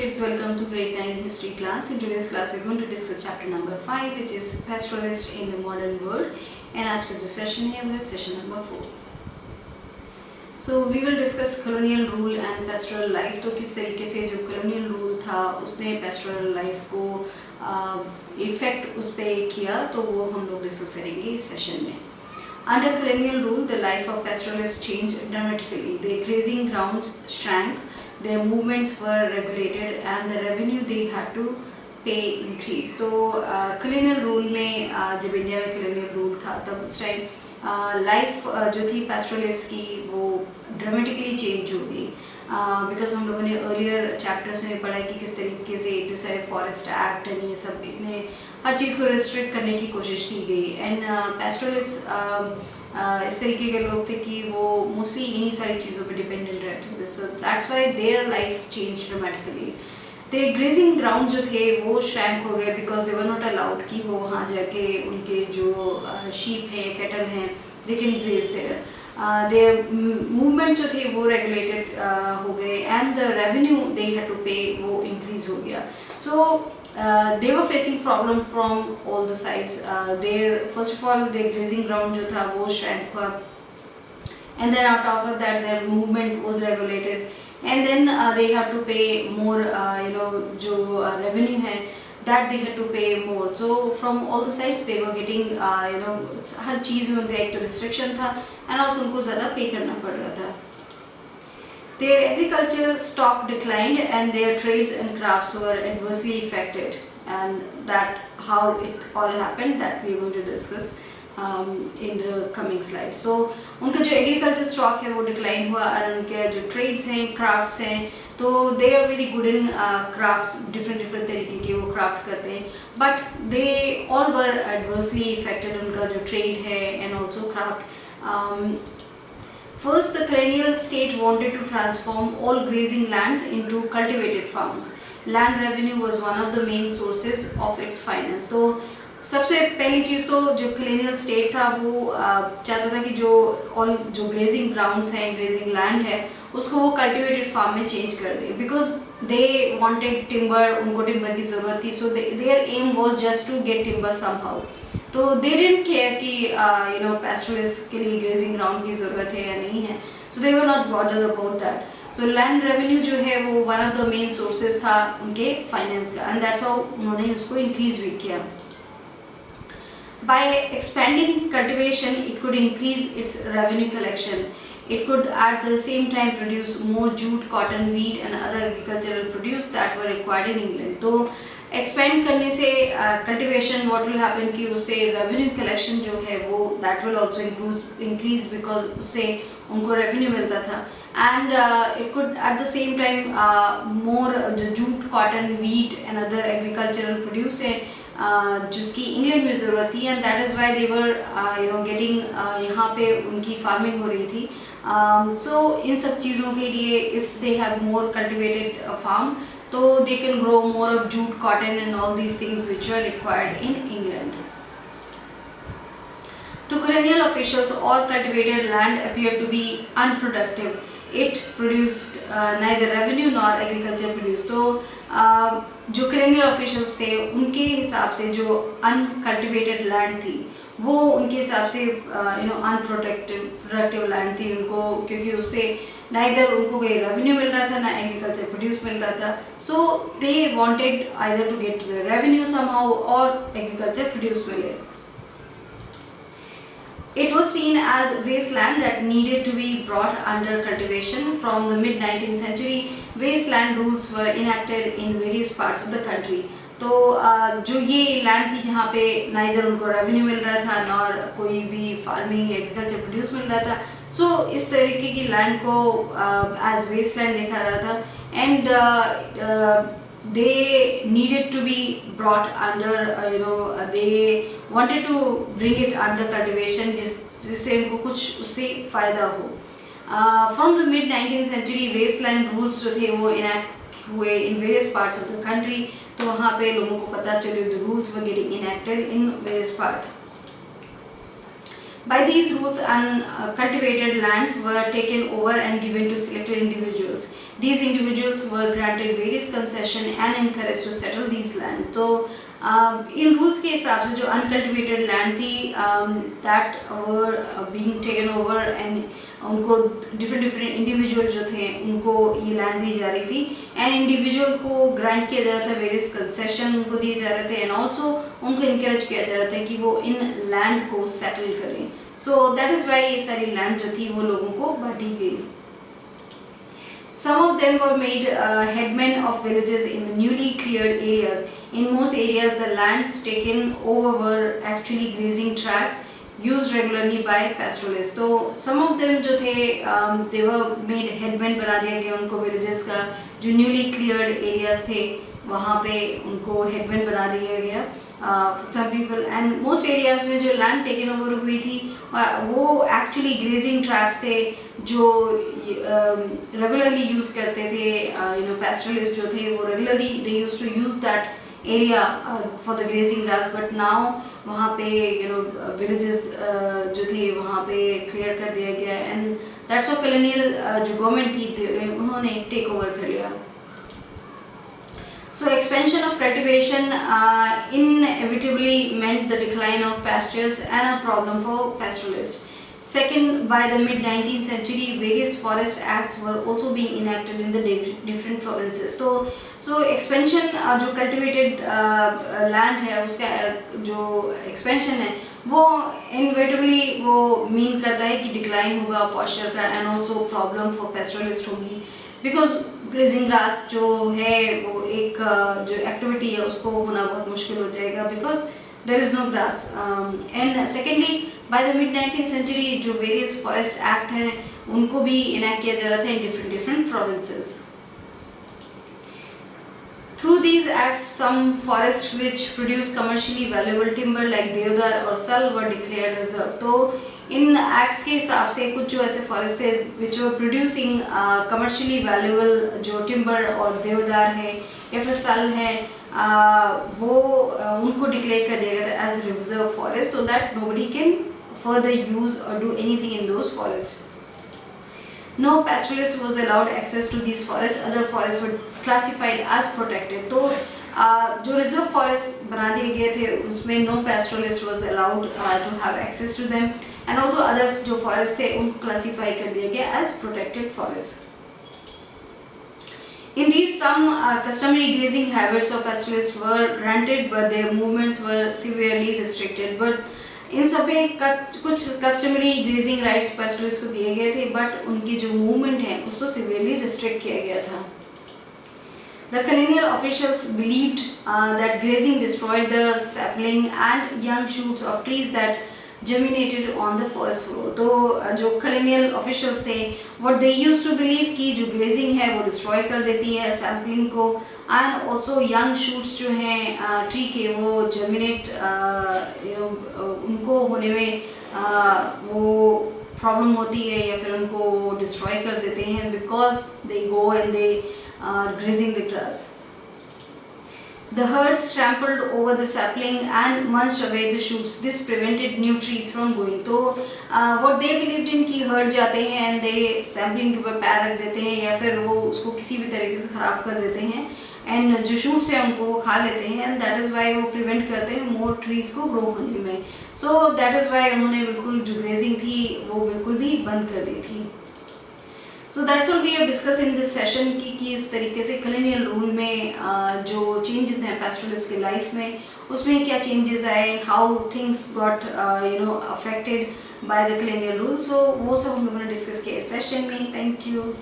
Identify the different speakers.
Speaker 1: kids, welcome to grade 9 history class. In today's class we are going to discuss chapter number 5 which is pastoralist in the modern world, and आज का जो session है वो है session number 4. So we will discuss colonial rule and pastoral life. तो किस तरीके से जो colonial rule था उसने pastoral life को effect उस पे किया, तो वो हम लोग discuss करेंगे इस session में. Under colonial rule, the life of pastoralists changed dramatically. Their grazing grounds shrank, their movements were regulated, and the revenue they had to pay increased. So colonial rule में जब इंडिया में colonial rule था तब उस time life जो थी pastoralists की वो dramatically change हो गई. बिकॉज हम लोगों ने अर्लियर चैप्टर्स में पढ़ा कि किस तरीके से इतने सारे फॉरेस्ट एक्ट एंड ये सब इतने हर चीज़ को रिस्ट्रिक्ट करने की कोशिश की गई. एंड पैस्टोरलिस्ट इस तरीके के लोग थे कि वो मोस्टली इन्हीं सारी चीज़ों पे डिपेंडेंट रहते थे. So that's why their life change dramatically. They grazing ground जो थे वो श्रैंक हो गए because they were not allowed कि वो वहाँ जाके उनके जो शीप हैं कैटल हैं they can graze there. Their movements जो थे वो regulated हो गए and the revenue they had to pay वो increase हो गया. So they were facing problem from all the sides. Their first of all their grazing ground जो था वो shrank हुआ, and then on top of that their movement was regulated, and then they have to pay more जो revenue है that they had to pay more. So from all the sides they were getting हर चीज़ में उनका एक तो restriction था and also उनको ज़्यादा पे करना पड़ रहा था. Their agriculture stock declined and their trades and crafts were adversely affected, and that how it all happened that we are going to discuss in the coming slides. So उनका जो agriculture stock है वो decline हुआ और उनके जो trades हैं crafts हैं तो they are very good in crafts, different तरीके के वो craft करते हैं, but they all were adversely affected. उनका जो trade है and also craft. First, the colonial state wanted to transform all grazing lands into cultivated farms. Land revenue was one of the main sources of its finance. So सबसे पहली चीज़ तो जो colonial state था वो चाहता था कि जो grazing grounds हैं, grazing land है, उसको वो cultivated farm में change कर दे, because they wanted timber, उनको timber की ज़रूरत थी. So their aim was just to get timber somehow. तो they didn't care कि pastoralists के लिए grazing ground की ज़रूरत है या नहीं है. So they were not bothered about that. So land revenue जो है वो one of the main sources था उनके finance का, and that's how उन्होंने उसको increase भी किया. By expanding cultivation, it could increase its revenue collection. It could at the same time produce more jute, cotton, wheat and other agricultural produce that were required in England. तो expand करने से cultivation what will happen कि उससे revenue collection जो है वो that will also increase because उससे उनको revenue मिलता था. And it could at the same time more जो jute, cotton, wheat and other agricultural produce है जिसकी इंग्लैंड में ज़रूरत थी, and that is why they were getting यहाँ पे उनकी फार्मिंग हो रही थी. सो इन सब चीज़ों के लिए if they have more cultivated farm तो they can grow more of jute, cotton and all these things which are required in England. To colonial officials, all cultivated land appeared to be unproductive. It produced neither revenue nor agriculture produced. तो जो colonial officials थे उनके हिसाब से जो uncultivated land थी वो उनके हिसाब से unproductive land थी उनको, क्योंकि उससे neither उनको कोई revenue मिल रहा था ना agriculture produce मिल रहा था. So they wanted either to get revenue somehow or agriculture produce मिले. It was seen as wasteland that needed to be brought under cultivation. From the mid-19th century, wasteland rules were enacted in various parts of the country. तो जो ये land थी जहाँ पे neither उनको revenue मिल रहा था नॉर कोई भी फार्मिंग एग्रीकल्चर प्रोड्यूस मिल रहा था, सो इस तरीके की लैंड को एज वेस्टलैंड देखा रहा था. And they needed to be brought under they wanted to bring it under cultivation जिससे उनको कुछ उससे फ़ायदा हो. From the mid 19th century wasteland rules जो थे वो enact हुए in various parts of the country. तो वहाँ पे लोगों को पता चले the rules were getting enacted in various parts. By these rules, uncultivated lands were taken over and given to selected individuals. These individuals were granted various concessions and encouraged to settle these land. तो इन rules के हिसाब से जो uncultivated land थी that were being taken over and उनको different individual जो थे उनको ये लैंड दी जा रही थी एंड इंडिविजुअल को ग्रांट किया जा रहा था, वेरियस कंसेशन उनको दिए जा रहे थे एंड ऑल्सो उनको इनकरेज किया जा रहा था कि वो इन लैंड को सेटल करें. सो दैट इज़ वाई ये सारी लैंड जो थी वो लोगों को बांटी गई. Some of them were made headmen of villages in the newly cleared areas. In most areas, the lands taken over were actually grazing tracts used regularly by pastoralists. So some of them जो थे they were made headmen बना दिया गया उनको villages का जो newly cleared areas थे वहाँ पे उनको headmen बना दिया गया. Some people and most areas में जो land taken over हुई थी वो actually grazing tracts थे जो regularly use करते थे. Pastoralists जो थे वो regularly they used to use that area for the grazing grass, but now वहाँ पे villages जो थे वहाँ पे clear कर दिया गया and that's how colonial जो government थी उन्होंने take over कर लिया. So expansion of cultivation inevitably meant the decline of pastures and a problem for pastoralists. Second, by the mid-19th century, various forest acts were also being enacted in the different provinces. So expansion जो cultivated land है उसका जो expansion है वो inevitably वो mean करता है कि decline होगा posture का and also problem for pastoralist होगी because grazing grass जो है वो एक जो activity है उसको होना बहुत मुश्किल हो जाएगा because there is no grass. And secondly, by the mid-19th century जो various forest act हैं उनको भी enact किया जा रहा था in different provinces. Through these acts, some forests which produce commercially valuable timber like deodar or sal were declared reserve. तो इन acts के हिसाब से कुछ जो ऐसे forest थे which were producing commercially valuable जो timber और देवदार है या फिर सल है वो उनको डिक्लेयर कर दिया गया था as reserve forest so that nobody can further use और do anything in those forest. No pastoralist was allowed access to these forests. Other forests were classified as protected. तो जो रिजर्व फॉरेस्ट बना दिए गए थे उसमें no pastoralist was allowed to have access to them and also other जो forest थे उनको क्लासीफाई कर दिया गया as protected forest. In these, some customary grazing habits of pastoralists were granted, but their movements were severely restricted. But इन सब में कुछ customary grazing rights pastoralists को दिए गए थे, but उनकी जो movement है उसको severely restrict किया गया था. The colonial officials believed that grazing destroyed the sapling and young shoots of trees that germinated on the forest floor. तो जो colonial officials थे what they used to believe कि जो grazing है वो destroy कर देती है sapling को and also young shoots जो हैं tree के वो germinate उनको होने में वो problem होती है या फिर उनको destroy कर देते हैं because they go and they are grazing the grass. The herds trampled over the sapling and munched away the shoots. This prevented new trees from growing. तो what they believed in कि herd जाते हैं and they sapling के ऊपर पैर रख देते हैं या फिर वो उसको किसी भी तरीके से खराब कर देते हैं and जो shoots हैं उनको वो खा लेते हैं and that is why वो prevent करते हैं more trees को grow होने में. So that is why उन्होंने बिल्कुल जो grazing थी वो बिल्कुल भी बंद कर दी थी. So that's all we have discussed in this session कि इस तरीके से colonial rule में जो changes हैं pastoralist के life में उसमें क्या changes आए, how things got affected by the colonial rule. So वो सब हम लोगों ने discuss किया इस session में. Thank you.